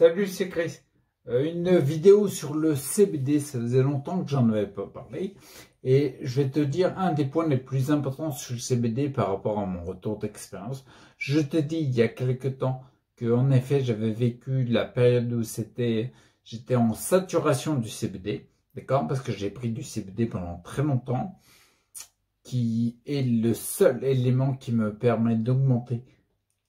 Salut, c'est Chris. Une vidéo sur le CBD, ça faisait longtemps que j'en avais pas parlé. Et je vais te dire un des points les plus importants sur le CBD par rapport à mon retour d'expérience. Je te dis il y a quelques temps que, en effet, j'avais vécu la période où j'étais en saturation du CBD. D'accord? Parce que j'ai pris du CBD pendant très longtemps, qui est le seul élément qui me permet d'augmenter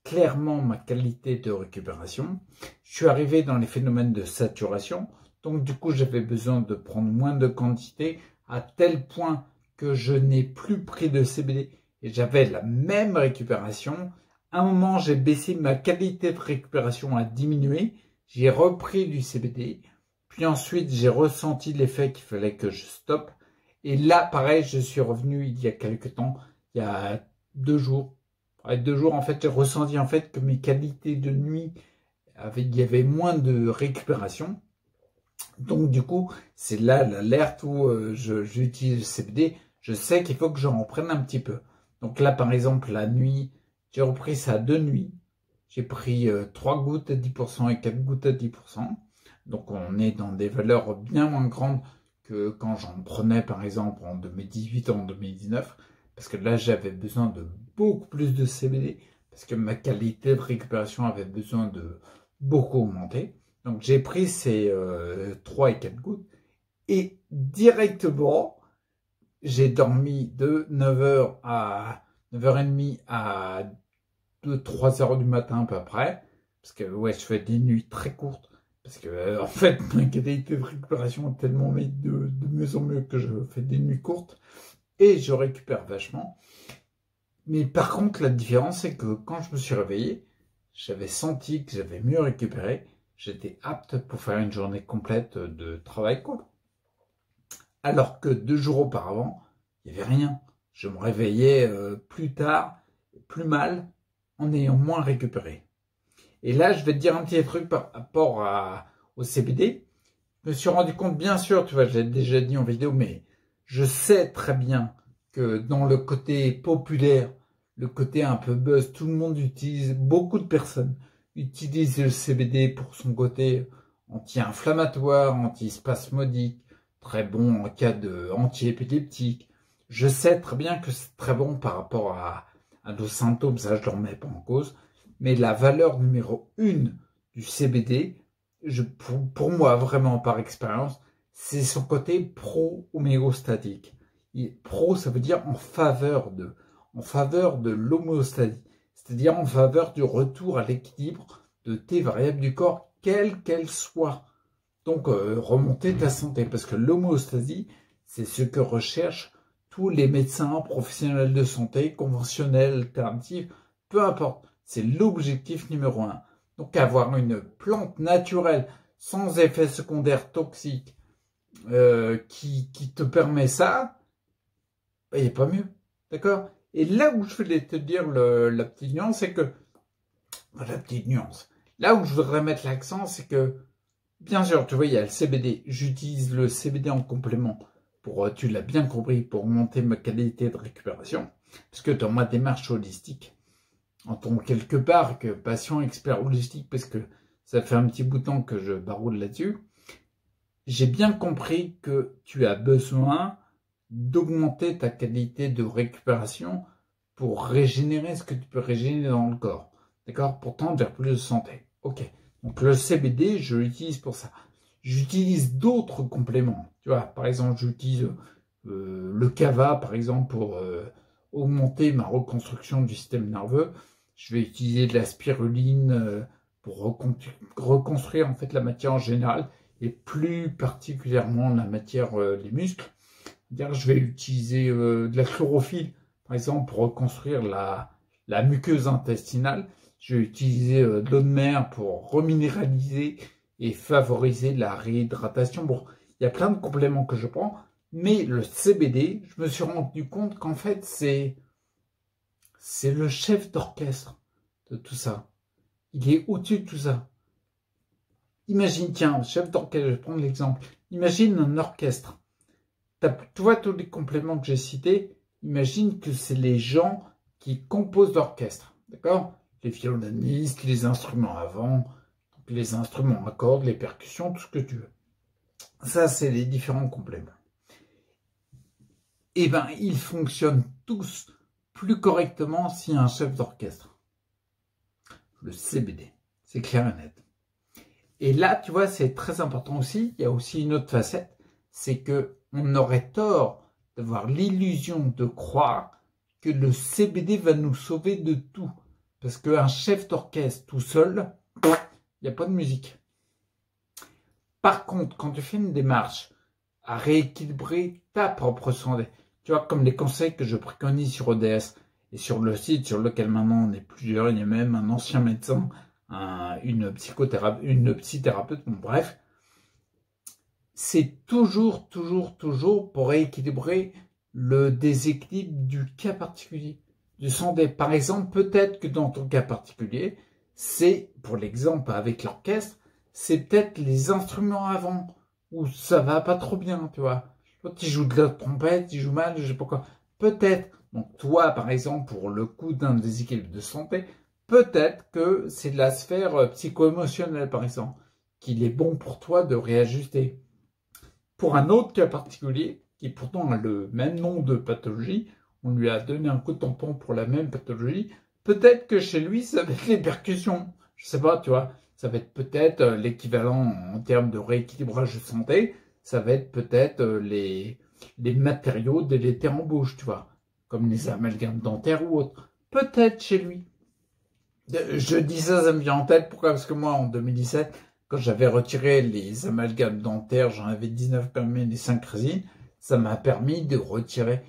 clairement ma qualité de récupération. Je suis arrivé dans les phénomènes de saturation, donc du coup j'avais besoin de prendre moins de quantité à tel point que je n'ai plus pris de CBD et j'avais la même récupération. À un moment j'ai baissé ma qualité de récupération à diminuer, j'ai repris du CBD, puis ensuite j'ai ressenti l'effet qu'il fallait que je stoppe et là pareil je suis revenu il y a quelques temps, il y a 2 jours. Avec 2 jours, en fait, j'ai ressenti en fait que mes qualités de nuit, il y avait moins de récupération. Donc du coup, c'est là l'alerte où j'utilise le CBD. Je sais qu'il faut que j'en reprenne un petit peu. Donc là, par exemple, la nuit, j'ai repris ça 2 nuits. J'ai pris 3 gouttes à 10% et 4 gouttes à 10%. Donc on est dans des valeurs bien moins grandes que quand j'en prenais, par exemple, en 2018 ou en 2019. Parce que là, j'avais besoin de beaucoup plus de CBD, parce que ma qualité de récupération avait besoin de beaucoup augmenter. Donc j'ai pris ces 3 et 4 gouttes, et directement, j'ai dormi de 9h à 9h30 à 2-3h du matin à peu près, parce que ouais, je fais des nuits très courtes, parce que en fait, ma qualité de récupération est tellement de mieux en mieux que je fais des nuits courtes, et je récupère vachement. Mais par contre, la différence, c'est que quand je me suis réveillé, j'avais senti que j'avais mieux récupéré. J'étais apte pour faire une journée complète de travail cool. Alors que 2 jours auparavant, il n'y avait rien. Je me réveillais plus tard, plus mal, en ayant moins récupéré. Et là, je vais te dire un petit truc par rapport au CBD. Je me suis rendu compte, bien sûr, tu vois, j'ai déjà dit en vidéo, mais je sais très bien que dans le côté populaire, le côté un peu buzz, tout le monde utilise, beaucoup de personnes utilisent le CBD pour son côté anti-inflammatoire, anti-spasmodique, très bon en cas de anti-épileptique. Je sais très bien que c'est très bon par rapport à nos symptômes, ça je ne le remets pas en cause, mais la valeur numéro 1 du CBD, pour moi, vraiment par expérience, c'est son côté pro-homéostatique. Pro, ça veut dire en faveur de l'homéostasie, c'est-à-dire en faveur du retour à l'équilibre de tes variables du corps, quelles qu'elles soient. Donc, remonter ta santé, parce que l'homéostasie, c'est ce que recherchent tous les médecins, professionnels de santé, conventionnels, alternatifs, peu importe. C'est l'objectif numéro 1. Donc, avoir une plante naturelle sans effet secondaire toxique qui te permet ça, il n'y a pas mieux. D'accord? Et là où je voulais te dire la petite nuance, c'est que... La petite nuance. Là où je voudrais mettre l'accent, c'est que, bien sûr, tu vois, il y a le CBD. J'utilise le CBD en complément pour, tu l'as bien compris, pour augmenter ma qualité de récupération. Parce que dans ma démarche holistique, en tant quelque part que patient expert holistique, parce que ça fait un petit bout de temps que je baroule là-dessus, j'ai bien compris que tu as besoin d'augmenter ta qualité de récupération pour régénérer ce que tu peux régénérer dans le corps. D'accord? Pour tendre vers plus de santé. Ok. Donc le CBD, je l'utilise pour ça. J'utilise d'autres compléments. Tu vois, par exemple, j'utilise le Kava, par exemple, pour augmenter ma reconstruction du système nerveux. Je vais utiliser de la spiruline pour reconstruire en fait la matière en général et plus particulièrement la matière, les muscles. Je vais utiliser de la chlorophylle, par exemple, pour reconstruire la muqueuse intestinale. Je vais utiliser de l'eau de mer pour reminéraliser et favoriser la réhydratation. Bon, il y a plein de compléments que je prends, mais le CBD, je me suis rendu compte qu'en fait, c'est le chef d'orchestre de tout ça. Il est au-dessus de tout ça. Imagine, tiens, chef d'orchestre, je vais prendre l'exemple. Imagine un orchestre. Tu vois tous les compléments que j'ai cités, imagine que c'est les gens qui composent l'orchestre, d'accord? Les violonistes, les instruments avant. Les instruments à cordes, les percussions, tout ce que tu veux. Ça, c'est les différents compléments. Eh bien, ils fonctionnent tous plus correctement s'il y a un chef d'orchestre. Le CBD, c'est clair et net. Et là, tu vois, c'est très important aussi. Il y a aussi une autre facette, c'est que on aurait tort d'avoir l'illusion de croire que le CBD va nous sauver de tout. Parce qu'un chef d'orchestre tout seul, il n'y a pas de musique. Par contre, quand tu fais une démarche à rééquilibrer ta propre santé, tu vois, comme les conseils que je préconise sur ODS et sur le site sur lequel maintenant on est plusieurs, il y a même un ancien médecin, une psychothérapeute, bon, bref, c'est toujours pour rééquilibrer le déséquilibre du cas particulier de santé. Par exemple, peut-être que dans ton cas particulier, c'est, pour l'exemple avec l'orchestre, c'est peut-être les instruments avant, où ça va pas trop bien, tu vois. Toi, tu joues de la trompette, tu joues mal, je sais pas quoi. Peut-être, donc toi, par exemple, pour le coup d'un déséquilibre de santé, peut-être que c'est de la sphère psycho-émotionnelle, par exemple, qu'il est bon pour toi de réajuster. Pour un autre cas particulier, qui pourtant a le même nom de pathologie, on lui a donné un coup de tampon pour la même pathologie, peut-être que chez lui, ça va être les percussions. Je sais pas, tu vois, ça va être peut-être l'équivalent en termes de rééquilibrage de santé, ça va être peut-être les matériaux délétères en bouche, tu vois, comme les amalgames dentaires ou autres. Peut-être chez lui. Je dis ça, ça me vient en tête. Pourquoi? Parce que moi, en 2017, quand j'avais retiré les amalgames dentaires, j'en avais 19 parmi les 5 résines, ça m'a permis de retirer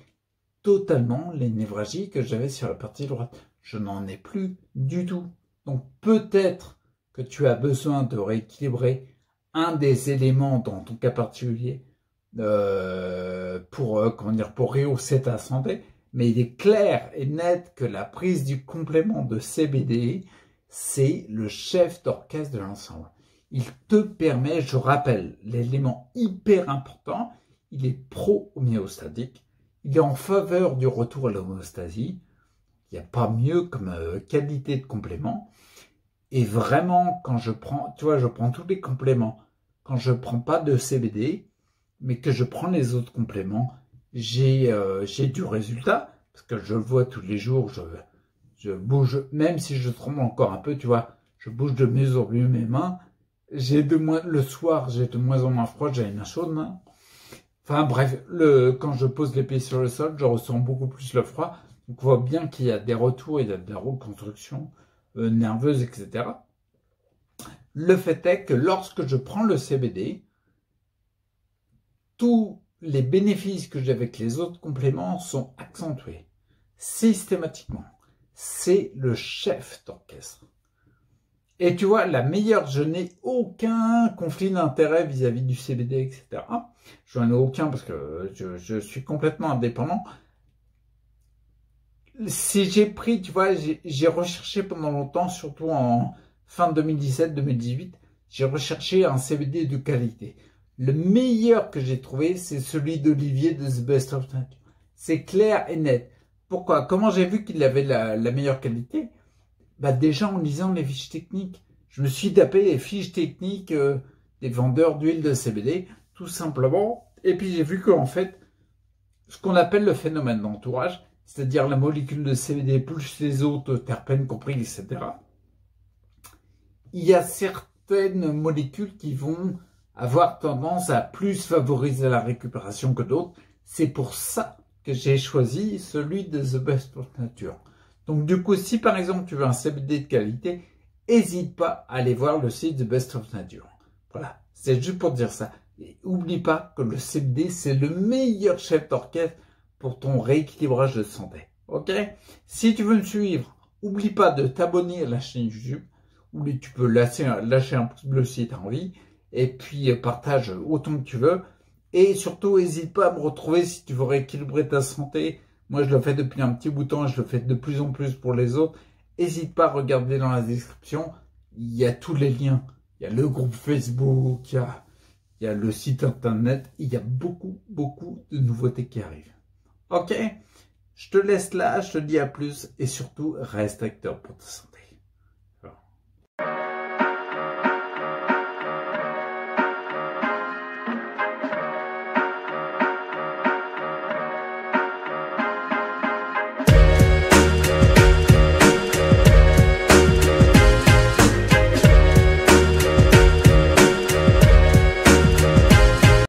totalement les névralgies que j'avais sur la partie droite. Je n'en ai plus du tout. Donc peut-être que tu as besoin de rééquilibrer un des éléments dans ton cas particulier pour rehausser ta santé. Mais il est clair et net que la prise du complément de CBD, c'est le chef d'orchestre de l'ensemble. Il te permet, je rappelle, l'élément hyper important, il est pro-homéostatique. Il est en faveur du retour à l'homéostasie. Il n'y a pas mieux comme qualité de complément. Et vraiment, quand je prends, tu vois, je prends tous les compléments. Quand je ne prends pas de CBD, mais que je prends les autres compléments, j'ai du résultat. Parce que je le vois tous les jours, je bouge, même si je tremble encore un peu, tu vois, je bouge de mieux en mieux mes mains. Le soir, j'ai de moins en moins froid, j'ai une main chaude, hein. Enfin bref, quand je pose les pieds sur le sol, je ressens beaucoup plus le froid. Donc on voit bien qu'il y a des retours, il y a de la reconstruction nerveuse, etc. Le fait est que lorsque je prends le CBD, tous les bénéfices que j'ai avec les autres compléments sont accentués systématiquement. C'est le chef d'orchestre. Et tu vois, la meilleure, je n'ai aucun conflit d'intérêt vis-à-vis du CBD, etc. Je n'en ai aucun parce que je suis complètement indépendant. Si j'ai pris, tu vois, j'ai recherché pendant longtemps, surtout en fin 2017-2018, j'ai recherché un CBD de qualité. Le meilleur que j'ai trouvé, c'est celui d'Olivier de The Best of Nature. C'est clair et net. Pourquoi? Comment j'ai vu qu'il avait la meilleure qualité? Bah déjà en lisant les fiches techniques. Je me suis tapé les fiches techniques des vendeurs d'huile de CBD, tout simplement. Et puis j'ai vu qu'en fait, ce qu'on appelle le phénomène d'entourage, c'est-à-dire la molécule de CBD plus les autres terpènes compris, etc. Il y a certaines molécules qui vont avoir tendance à plus favoriser la récupération que d'autres. C'est pour ça que j'ai choisi celui de The Best of Nature. Donc du coup, si par exemple tu veux un CBD de qualité, n'hésite pas à aller voir le site de Best of Nature. Voilà, c'est juste pour dire ça. Et oublie pas que le CBD, c'est le meilleur chef d'orchestre pour ton rééquilibrage de santé. Ok? Si tu veux me suivre, oublie pas de t'abonner à la chaîne YouTube, où tu peux lâcher un pouce bleu si tu as envie, et puis partage autant que tu veux. Et surtout, n'hésite pas à me retrouver si tu veux rééquilibrer ta santé. Moi, je le fais depuis un petit bout de temps, je le fais de plus en plus pour les autres. N'hésite pas à regarder dans la description, il y a tous les liens. Il y a le groupe Facebook, il y a le site internet, il y a beaucoup de nouveautés qui arrivent. Ok? Je te laisse là, je te dis à plus et surtout, reste acteur pour ta santé.